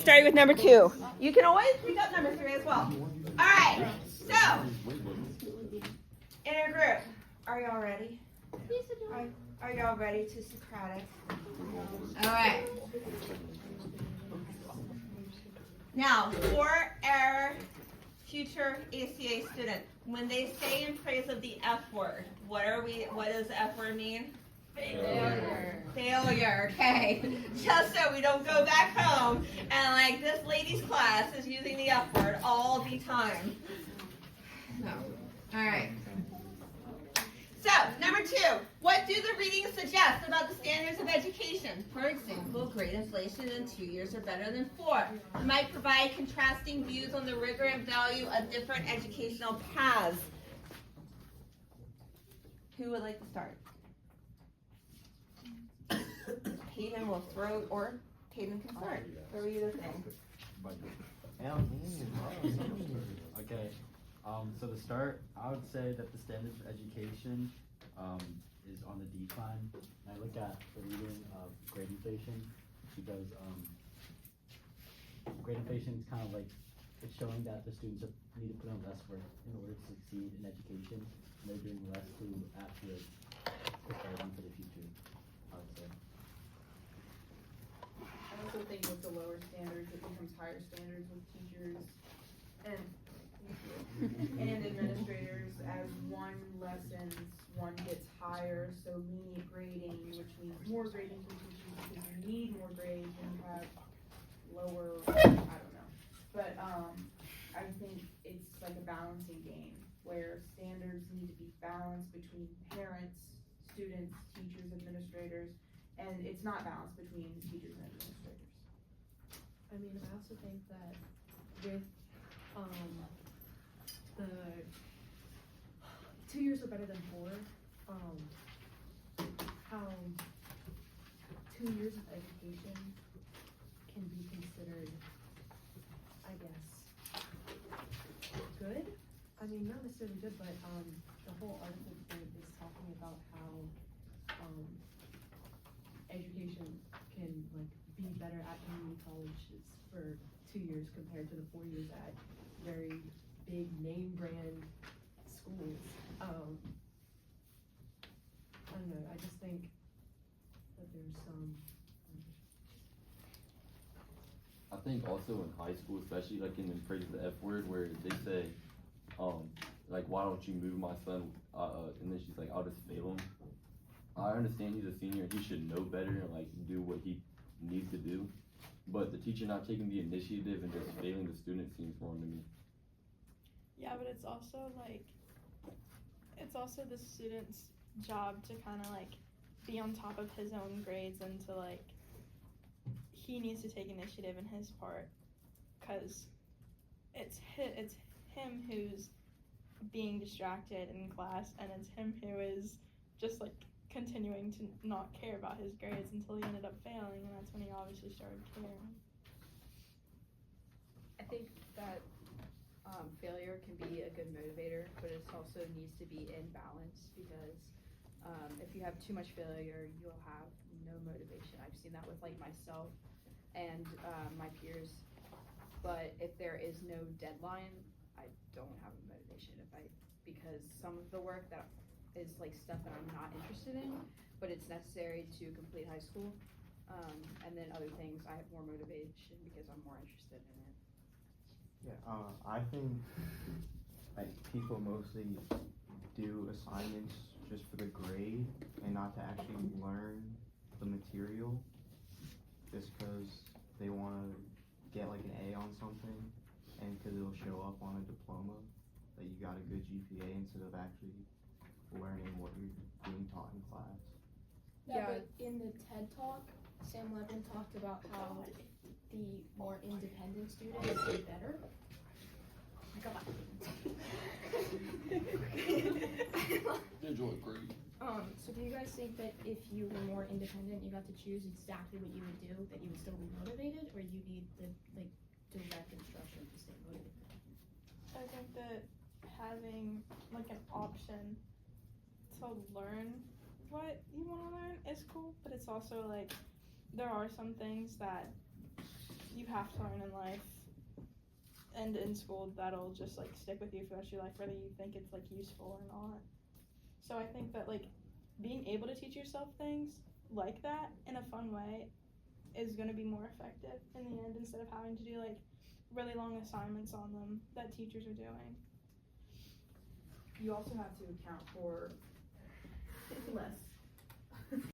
Starting with number 2. You can always pick up number 3 as well. All right, so in our group, are y'all ready? Are y'all ready to Socratic? All right. Now, for our future ACA student, when they say in praise of the F word, what does the F word mean? Failure, okay. Just so we don't go back home and like this lady's class is using the F word all the time. No. All right. So, number 2, what do the readings suggest about the standards of education? For example, grade inflation in 2 years are better than 4. It might provide contrasting views on the rigor and value of different educational paths. Who would like to start? Hayden will throw, or Hayden can start. Throw you the thing. Okay. So to start, I would say that the standards of education is on the decline. And I look at the reading of grade inflation because grade inflation is kind of like it's showing that the students need to put in less work in order to succeed in education. And they're doing less to actually prepare them for the future, I would say. I also think with the lower standards, it becomes higher standards with teachers and administrators. As one lessens, one gets higher, so lenient grading, which means more grading for teachers because you need more grades and you have lower, I don't know. But I think it's like a balancing game where standards need to be balanced between parents, students, teachers, administrators, and it's not balanced between teachers and administrators. I mean, I also think that with the 2 years are better than 4, how 2 years of education can be considered, I guess, good. I mean, not necessarily good, but the whole article is talking about how education can like be better at community colleges for 2 years compared to the 4 years at very big name brand schools. I don't know, I just think that there's some I think also in high school, especially like in the praise of the F word, where they say, like, why don't you move my son? And then she's like, I'll just fail him. I understand he's a senior, he should know better and like do what he needs to do. But the teacher not taking the initiative and just failing the student seems wrong to me. Yeah, but it's also like, it's also the student's job to kind of like be on top of his own grades and to like, he needs to take initiative in his part, because it's him who's being distracted in class, and it's him who is just like continuing to not care about his grades until he ended up failing, and that's when he obviously started caring. I think that failure can be a good motivator, but it also needs to be in balance, because if you have too much failure, you'll have no motivation. I've seen that with like myself and my peers. But if there is no deadline, I don't have a motivation because some of the work that is like stuff that I'm not interested in, but it's necessary to complete high school. And then other things I have more motivation because I'm more interested in it. Yeah, I think like people mostly do assignments just for the grade and not to actually learn the material, just because they want to get like an A on something and because it'll show up on a diploma that you got a good GPA instead of actually learning what you're being taught in class. Yeah, but in the TED Talk, Sam Levin talked about how the more independent students do better. Enjoy grade. So do you guys think that if you were more independent, you got to choose exactly what you would do, that you would still be motivated, or you need the like direct instruction to stay motivated? I think that having like an option to learn what you want to learn is cool, but it's also like there are some things that you have to learn in life and in school, that'll just like stick with you for the rest of your life, whether you think it's like useful or not. So I think that like being able to teach yourself things like that in a fun way is going to be more effective in the end, instead of having to do like really long assignments on them that teachers are doing. You also have to account for less